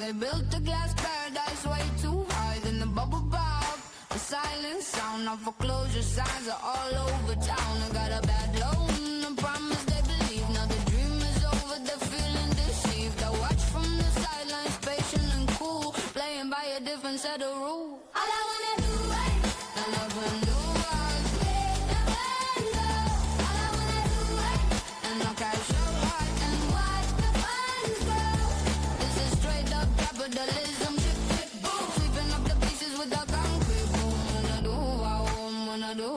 They built a glass paradise way too high, then the bubble pop. The silent sound of foreclosure signs are all over town. I got a bad loan, a promise they believe. Now the dream is over, they're feeling deceived. I watch from the sidelines, patient and cool, playing by a different set of rules. All I wanna do is, and I can do is take the window. All I wanna do is, and I'll cash up hard and watch the funds grow. This is straight up capitalism, chip, chip, boom. Sweeping up the pieces with the concrete boom. When I do, when I do,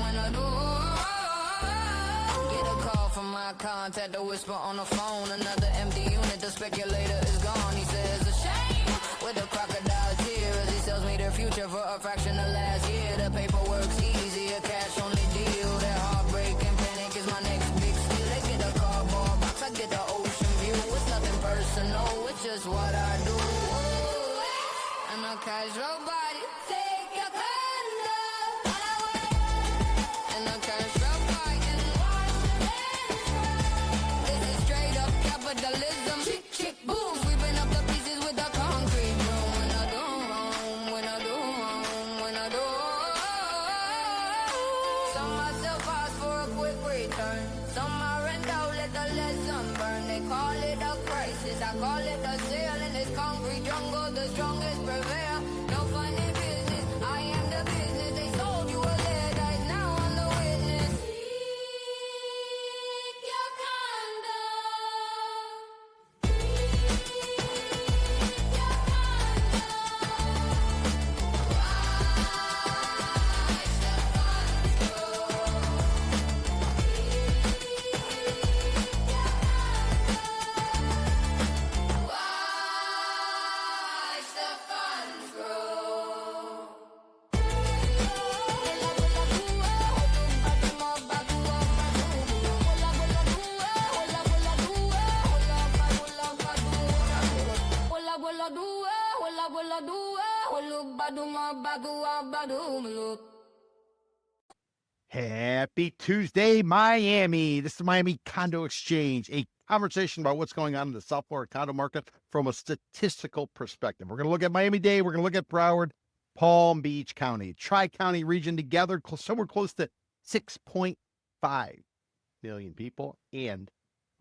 when I do. Get a call from my contact, a whisper on the phone. Another empty unit, the speculator is gone. He says a shame with a crocodile tear as he sells me their future for a fraction of last year. The paperwork's easy, a cash only deal. That heartbreak and panic is my next big steal. They get a cardboard box, I get the ocean view. It's nothing personal, it's just what I do. And a casual body, take your condo. And a casual body, and watch the dance floor. This is straight up capitalism, chick, chick, boom. Sweeping up the pieces with the concrete broom. When I do, when I do, when I do. Some myself ask for a quick return. Some I rent out, let the lesson burn. They call it a crisis, I call it a sale. In this concrete jungle, the strongest prevail. No funny business, I am the business. They sold you a lead, now I'm the witness. Seek your condo. Happy Tuesday, Miami. This is the Miami Condo Exchange, a conversation about what's going on in the South Florida condo market from a statistical perspective. We're going to look at Miami-Dade. We're going to look at Broward, Palm Beach County, Tri-County region together, somewhere close to 6.5 million people and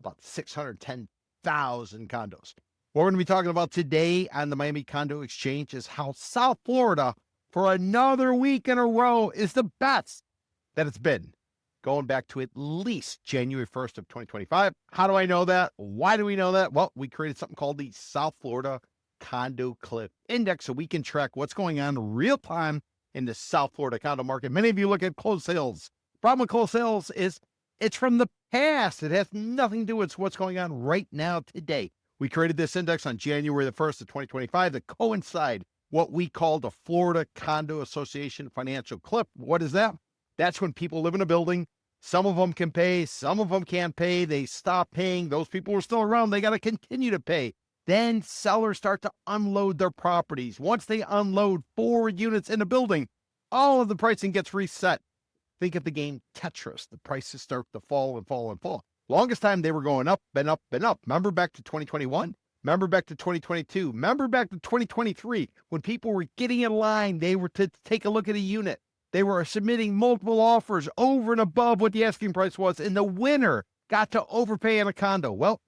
about 610,000 condos. What we're going to be talking about today on the Miami Condo Exchange is how South Florida, for another week in a row, is the best that it's been, going back to at least January 1st of 2025. How do I know that? Why do we know that? Well, we created something called the South Florida Condo Clip Index so we can track what's going on real time in the South Florida condo market. Many of you look at closed sales. Problem with closed sales is it's from the past. It has nothing to do with what's going on right now today. We created this index on January the 1st of 2025 to coincide what we call the Florida Condo Association Financial Clip. What is that? That's when people live in a building. Some of them can pay, some of them can't pay. They stop paying. Those people are still around. They got to continue to pay. Then sellers start to unload their properties. Once they unload 4 units in a building, all of the pricing gets reset. Think of the game Tetris. The prices start to fall and fall and fall. Longest time they were going up and up and up. Remember back to 2021? Remember back to 2022? Remember back to 2023 when people were getting in line, they were to take a look at a unit. They were submitting multiple offers over and above what the asking price was, and the winner got to overpay on a condo. Well,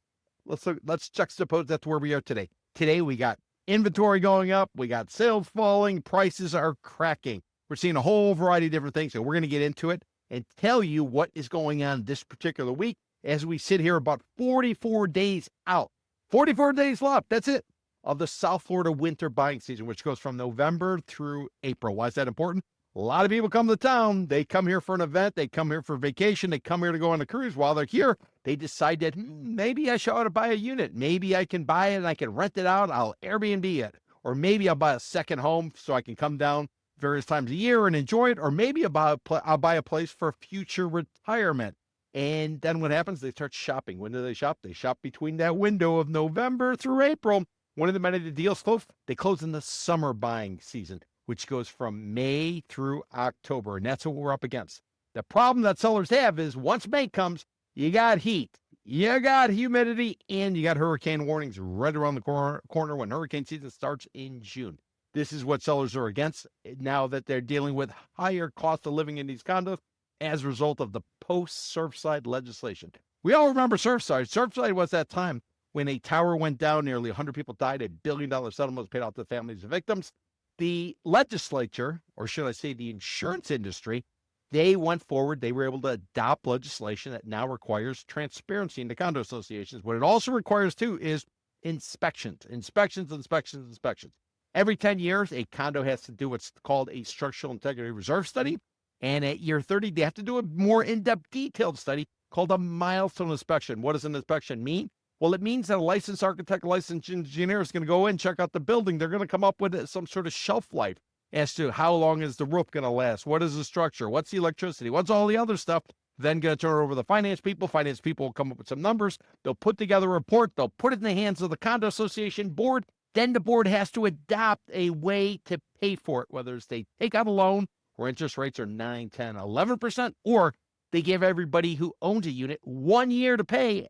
let's juxtapose that to where we are today. Today, we got inventory going up. We got sales falling. Prices are cracking. We're seeing a whole variety of different things, and we're going to get into it and tell you what is going on this particular week as we sit here about 44 days out. 44 days left. That's it. Of the South Florida winter buying season, which goes from November through April. Why is that important? A lot of people come to town. They come here for an event. They come here for vacation. They come here to go on a cruise. While they're here, they decide that maybe I ought to buy a unit. Maybe I can buy it and I can rent it out. I'll Airbnb it. Or maybe I'll buy a second home so I can come down various times a year and enjoy it, or maybe I'll buy a place for future retirement. And then what happens? They start shopping. When do they shop? They shop between that window of November through April. One of the many of the deals close. They close in the summer buying season, which goes from May through October. And that's what we're up against. The problem that sellers have is once May comes, you got heat, you got humidity, and you got hurricane warnings right around the corner when hurricane season starts in June. This is what sellers are against now that they're dealing with higher cost of living in these condos as a result of the post-Surfside legislation. We all remember Surfside. Surfside was that time when a tower went down, nearly 100 people died, $1 billion settlement was paid out to the families of victims. The legislature, or should I say the insurance industry, they went forward. They were able to adopt legislation that now requires transparency in the condo associations. What it also requires, too, is inspections. Every 10 years, a condo has to do what's called a structural integrity reserve study. And at year 30, they have to do a more in-depth, detailed study called a milestone inspection. What does an inspection mean? Well, it means that a licensed architect, a licensed engineer is going to go in, check out the building. They're going to come up with some sort of shelf life as to how long is the roof going to last? What is the structure? What's the electricity? What's all the other stuff? Then going to turn it over to the finance people. Finance people will come up with some numbers. They'll put together a report. They'll put it in the hands of the condo association board. Then the board has to adopt a way to pay for it, whether it's they take out a loan where interest rates are 9, 10, 11%, or they give everybody who owns a unit 1 year to pay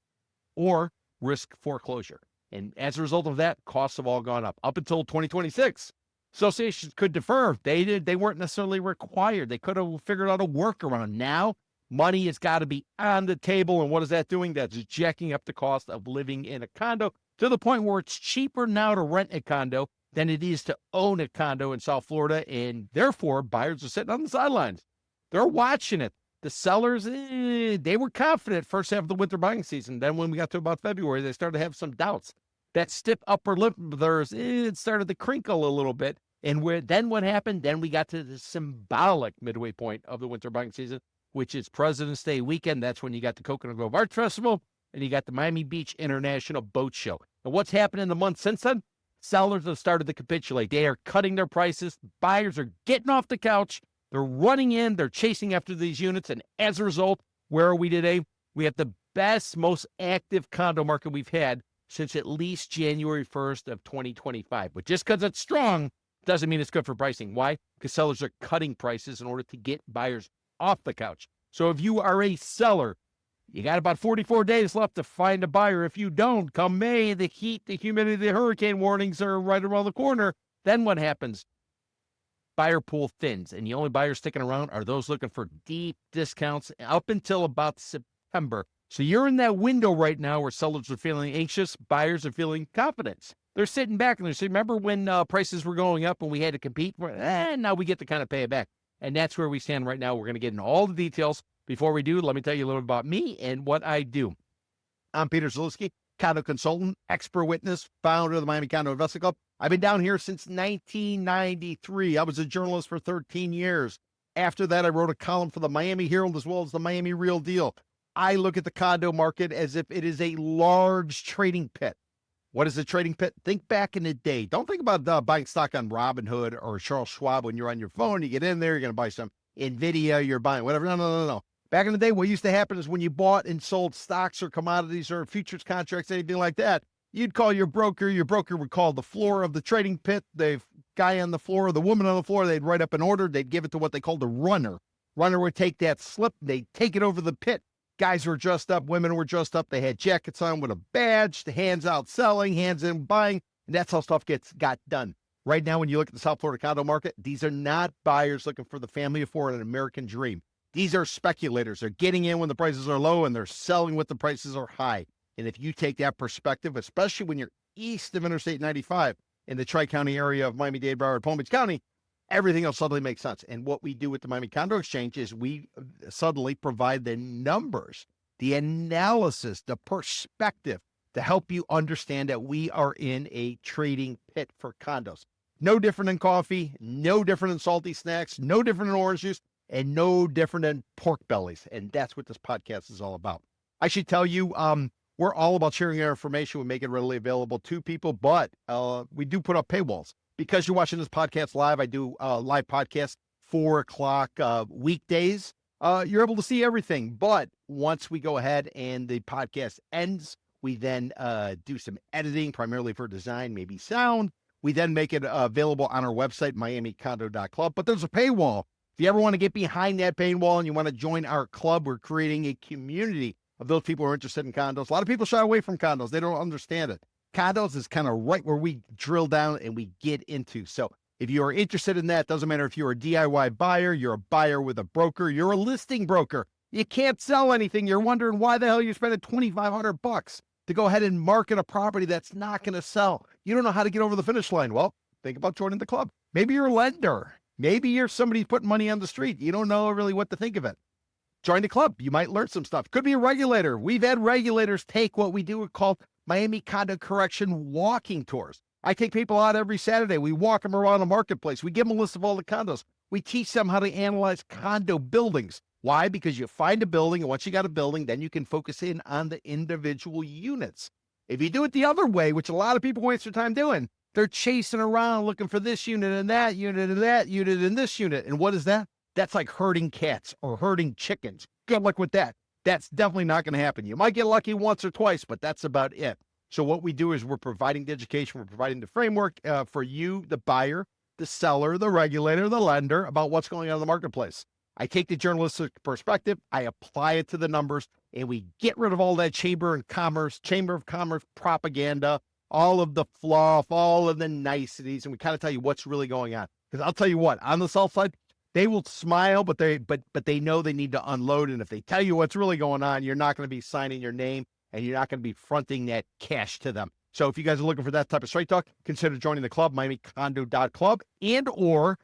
or risk foreclosure. And as a result of that, costs have all gone up until 2026. Associations could defer. They weren't necessarily required. They could have figured out a workaround. Now, money has got to be on the table. And what is that doing? That's jacking up the cost of living in a condo to the point where it's cheaper now to rent a condo than it is to own a condo in South Florida. And therefore, buyers are sitting on the sidelines. They're watching it. The sellers, they were confident first half of the winter buying season. Then when we got to about February, they started to have some doubts. That stiff upper lip of theirs, it started to crinkle a little bit. And then what happened? Then we got to the symbolic midway point of the winter buying season, which is President's Day weekend. That's when you got the Coconut Grove Art Festival and you got the Miami Beach International Boat Show. And what's happened in the months since then? Sellers have started to capitulate. They are cutting their prices. Buyers are getting off the couch. They're running in. They're chasing after these units. And as a result, where are we today? We have the best, most active condo market we've had since at least January 1st of 2025. But just because it's strong doesn't mean it's good for pricing. Why? Because sellers are cutting prices in order to get buyers off the couch. So if you are a seller, you got about 44 days left to find a buyer. If you don't, come May, the heat, the humidity, the hurricane warnings are right around the corner. Then what happens? Buyer pool thins, and the only buyers sticking around are those looking for deep discounts up until about September. So you're in that window right now where sellers are feeling anxious, buyers are feeling confident. They're sitting back and they're saying, remember when prices were going up and we had to compete? Now we get to kind of pay it back. And that's where we stand right now. We're going to get into all the details. Before we do, let me tell you a little about me and what I do. I'm Peter Zalewski, condo consultant, expert witness, founder of the Miami Condo Investment Club. I've been down here since 1993. I was a journalist for 13 years. After that, I wrote a column for the Miami Herald as well as the Miami Real Deal. I look at the condo market as if it is a large trading pit. What is a trading pit? Think back in the day. Don't think about buying stock on Robinhood or Charles Schwab when you're on your phone. You get in there, you're going to buy some NVIDIA, you're buying whatever. No. Back in the day, what used to happen is when you bought and sold stocks or commodities or futures contracts, anything like that, you'd call your broker. Your broker would call the floor of the trading pit, the guy on the floor, the woman on the floor. They'd write up an order. They'd give it to what they called a runner. Runner would take that slip. They'd take it over the pit. Guys were dressed up. Women were dressed up. They had jackets on with a badge. The hands out selling, hands in buying. And that's how stuff got done. Right now, when you look at the South Florida condo market, these are not buyers looking for the family of four and an American dream. These are speculators. They're getting in when the prices are low and they're selling when the prices are high. And if you take that perspective, especially when you're east of Interstate 95 in the Tri-County area of Miami-Dade, Broward, Palm Beach County, everything else suddenly makes sense. And what we do with the Miami Condo Exchange is we suddenly provide the numbers, the analysis, the perspective to help you understand that we are in a trading pit for condos. No different than coffee, no different than salty snacks, no different than orange juice, and no different than pork bellies. And that's what this podcast is all about. I should tell you, we're all about sharing our information. We make it readily available to people, but we do put up paywalls. Because you're watching this podcast live, I do a live podcast 4 o'clock weekdays. You're able to see everything. But once we go ahead and the podcast ends, we then do some editing, primarily for design, maybe sound. We then make it available on our website, miamicondo.club. But there's a paywall. If you ever want to get behind that paywall and you want to join our club, we're creating a community of those people who are interested in condos. A lot of people shy away from condos. They don't understand it. Condos is kind of right where we drill down and we get into. So if you are interested in that, doesn't matter if you're a DIY buyer, you're a buyer with a broker, you're a listing broker. You can't sell anything. You're wondering why the hell you're spending $2,500 to go ahead and market a property that's not going to sell. You don't know how to get over the finish line. Well, think about joining the club. Maybe you're a lender. Maybe you're somebody putting money on the street. You don't know really what to think of it. Join the club. You might learn some stuff. Could be a regulator. We've had regulators take what we do called Miami Condo Correction walking tours. I take people out every Saturday. We walk them around the marketplace. We give them a list of all the condos. We teach them how to analyze condo buildings. Why? Because you find a building, and once you got a building, then you can focus in on the individual units. If you do it the other way, which a lot of people waste their time doing, they're chasing around looking for this unit and that unit and that unit and this unit. And what is that? That's like herding cats or herding chickens. Good luck with that. That's definitely not going to happen. You might get lucky once or twice, but that's about it. So what we do is we're providing the education, we're providing the framework for you, the buyer, the seller, the regulator, the lender, about what's going on in the marketplace. I take the journalistic perspective, I apply it to the numbers, and we get rid of all that Chamber of Commerce propaganda, all of the fluff, all of the niceties, and we kind of tell you what's really going on. Because I'll tell you what, on the sell side, they will smile, but they know they need to unload. And if they tell you what's really going on, you're not going to be signing your name and you're not going to be fronting that cash to them. So if you guys are looking for that type of straight talk, consider joining the club, miamicondo.club, and or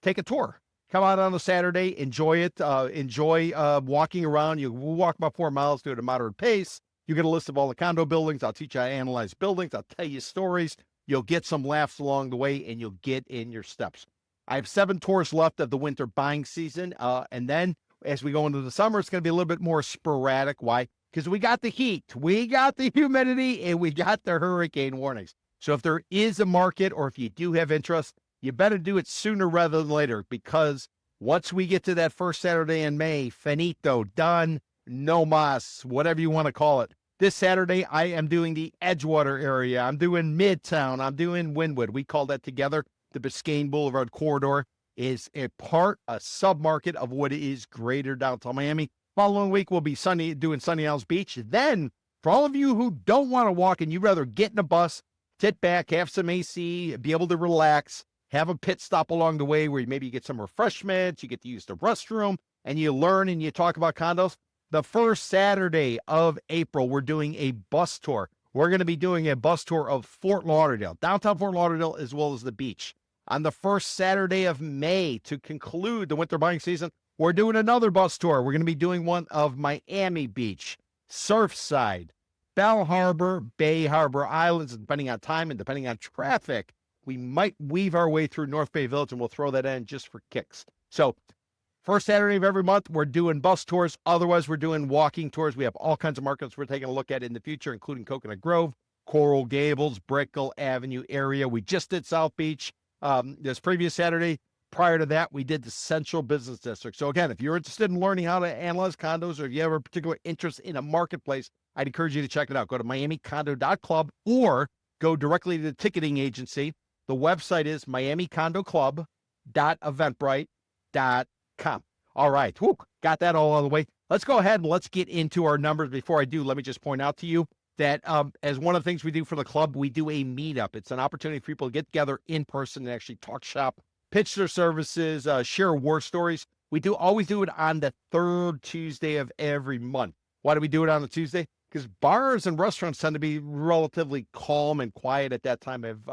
take a tour. Come out on a Saturday, enjoy it, enjoy walking around. We'll walk about 4 miles, do it at a moderate pace. You get a list of all the condo buildings. I'll teach you how to analyze buildings. I'll tell you stories. You'll get some laughs along the way, and you'll get in your steps. I have 7 tours left of the winter buying season. And then as we go into the summer, it's going to be a little bit more sporadic. Why? Because we got the heat, we got the humidity, and we got the hurricane warnings. So if there is a market, or if you do have interest, you better do it sooner rather than later, because once we get to that first Saturday in May, finito, done, no mas, whatever you want to call it. This Saturday, I am doing the Edgewater area. I'm doing Midtown. I'm doing Wynwood. We call that together. The Biscayne Boulevard corridor is a sub-market of what is greater downtown Miami. Following week, we'll be doing Sunny Isles Beach. Then, for all of you who don't want to walk and you'd rather get in a bus, sit back, have some AC, be able to relax, have a pit stop along the way where maybe you get some refreshments, you get to use the restroom, and you learn and you talk about condos. The first Saturday of April, we're doing a bus tour. We're going to be doing a bus tour of Fort Lauderdale, downtown Fort Lauderdale, as well as the beach. On the first Saturday of May, to conclude the winter buying season, we're doing another bus tour. We're going to be doing one of Miami Beach, Surfside, Bell Harbor, Bay Harbor Islands. Depending on time and depending on traffic, we might weave our way through North Bay Village, and we'll throw that in just for kicks. So first Saturday of every month, we're doing bus tours. Otherwise, we're doing walking tours. We have all kinds of markets we're taking a look at in the future, including Coconut Grove, Coral Gables, Brickell Avenue area. We just did South Beach this previous Saturday. Prior to that, we did the Central Business District. So again, if you're interested in learning how to analyze condos, or if you have a particular interest in a marketplace, I'd encourage you to check it out. Go to miamicondo.club or go directly to the ticketing agency. The website is miamicondoclub.eventbrite.com. All right. Whew, got that all out of the way. Let's go ahead and let's get into our numbers. Before I do, let me just point out to you that as one of the things we do for the club, we do a meetup. It's an opportunity for people to get together in person and actually talk shop, pitch their services, share war stories. We always do it on the third Tuesday of every month. Why do we do it on the Tuesday? Because bars and restaurants tend to be relatively calm and quiet at that time of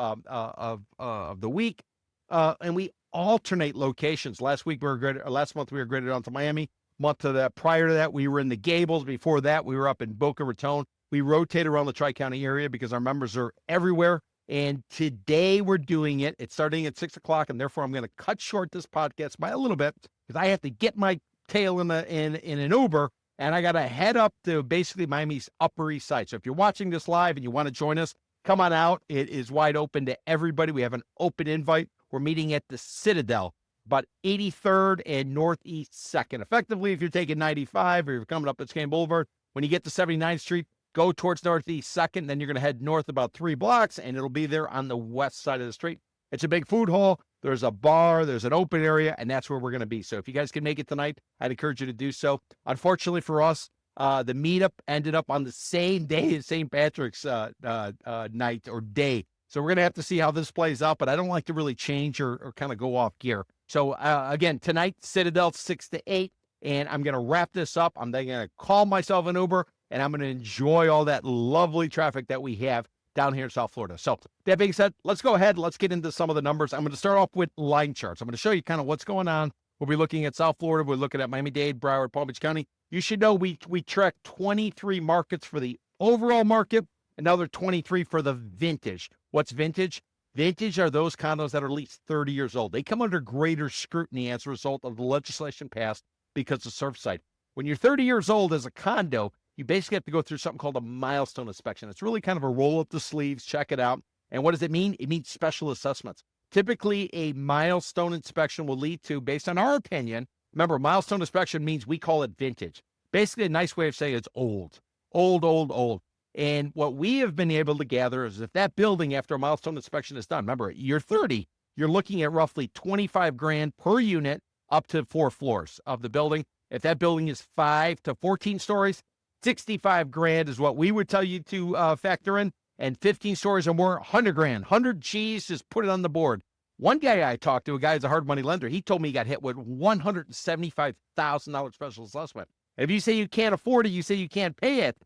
the week, and we alternate locations. Last month we were graded on to Miami. Prior to that, we were in the Gables. Before that, we were up in Boca Raton. We rotate around the Tri-County area because our members are everywhere. And today we're doing it. It's starting at 6 o'clock, and therefore I'm going to cut short this podcast by a little bit because I have to get my tail in an Uber, and I got to head up to basically Miami's Upper East Side. So if you're watching this live and you want to join us, come on out. It is wide open to everybody. We have an open invite. We're meeting at the Citadel, about 83rd and Northeast 2nd. Effectively, if you're taking 95 or you're coming up at Skane Boulevard, when you get to 79th Street, go towards Northeast 2nd, then you're going to head north about 3 blocks, and it'll be there on the west side of the street. It's a big food hall. There's a bar. There's an open area, and that's where we're going to be. So if you guys can make it tonight, I'd encourage you to do so. Unfortunately for us, the meetup ended up on the same day as St. Patrick's night or day. So we're going to have to see how this plays out, but I don't like to really change or kind of go off gear. So again, tonight, Citadel 6 to 8, and I'm going to wrap this up. I'm then going to call myself an Uber, and I'm going to enjoy all that lovely traffic that we have down here in South Florida. So that being said, let's go ahead. Let's get into some of the numbers. I'm going to start off with line charts. I'm going to show you kind of what's going on. We'll be looking at South Florida. We're looking at Miami-Dade, Broward, Palm Beach County. You should know we track 23 markets for the overall market, another 23 for the vintage. What's vintage? Vintage are those condos that are at least 30 years old. They come under greater scrutiny as a result of the legislation passed because of Surfside. When you're 30 years old as a condo, you basically have to go through something called a milestone inspection. It's really kind of a roll up the sleeves, check it out. And what does it mean? It means special assessments. Typically, a milestone inspection will lead to, based on our opinion, remember, milestone inspection means we call it vintage. Basically, a nice way of saying it's old. Old. And what we have been able to gather is if that building, after a milestone inspection is done, remember, you're 30, you're looking at roughly $25,000 per unit up to 4 floors of the building. If that building is 5 to 14 stories, $65,000 is what we would tell you to factor in. And 15 stories or more, $100,000. 100 G's, just put it on the board. One guy I talked to, a guy who's a hard money lender, he told me he got hit with $175,000 special assessment. If you say you can't afford it, you say you can't pay it,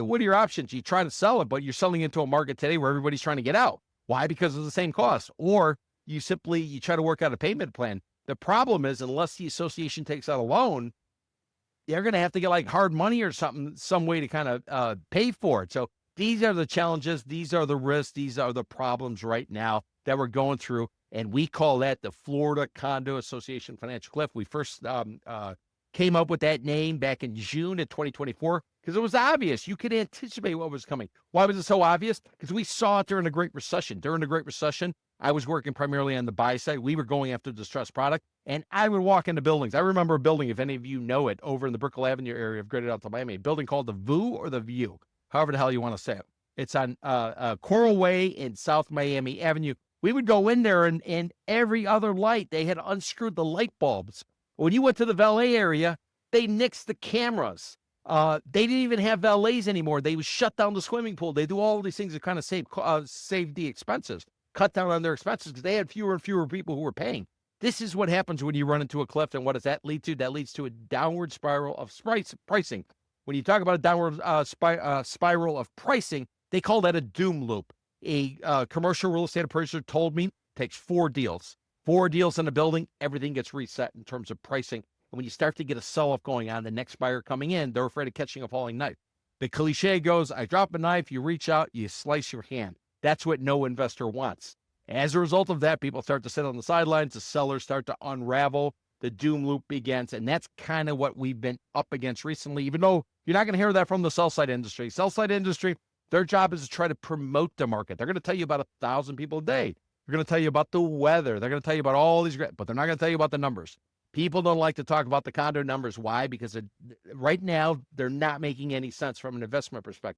what are your options? You try to sell it, but you're selling into a market today where everybody's trying to get out. Why? Because of the same cost. Or you try to work out a payment plan. The problem is, unless the association takes out a loan, they're going to have to get like hard money or something, some way to kind of pay for it. So these are the challenges. These are the risks. These are the problems right now that we're going through. And we call that the Florida Condo Association Financial Cliff. We first came up with that name back in June of 2024 because it was obvious. You could anticipate what was coming. Why was it so obvious? Because we saw it during the Great Recession. During the Great Recession, I was working primarily on the buy side. We were going after distressed product, and I would walk into buildings. I remember a building, if any of you know it, over in the Brickell Avenue area of Greater Alta Miami, a building called the VU or the View, however the hell you want to say it. It's on Coral Way in South Miami Avenue. We would go in there, and every other light, they had unscrewed the light bulbs. When you went to the valet area, they nixed the cameras. They didn't even have valets anymore. They would shut down the swimming pool. They do all these things to kind of save the expenses, cut down on their expenses because they had fewer and fewer people who were paying. This is what happens when you run into a cliff, and what does that lead to? That leads to a downward spiral of pricing. When you talk about a downward spiral of pricing, they call that a doom loop. A commercial real estate appraiser told me it takes 4 deals. 4 deals in a building, everything gets reset in terms of pricing. And when you start to get a sell-off going on, the next buyer coming in, they're afraid of catching a falling knife. The cliche goes, I drop a knife, you reach out, you slice your hand. That's what no investor wants. As a result of that, people start to sit on the sidelines, the sellers start to unravel, the doom loop begins, and that's kind of what we've been up against recently, even though you're not going to hear that from the sell-side industry. Sell-side industry, their job is to try to promote the market. They're going to tell you about 1,000 people a day. They're going to tell you about the weather. They're going to tell you about all these great, but they're not going to tell you about the numbers. People don't like to talk about the condo numbers. Why? Because right now, they're not making any sense from an investment perspective.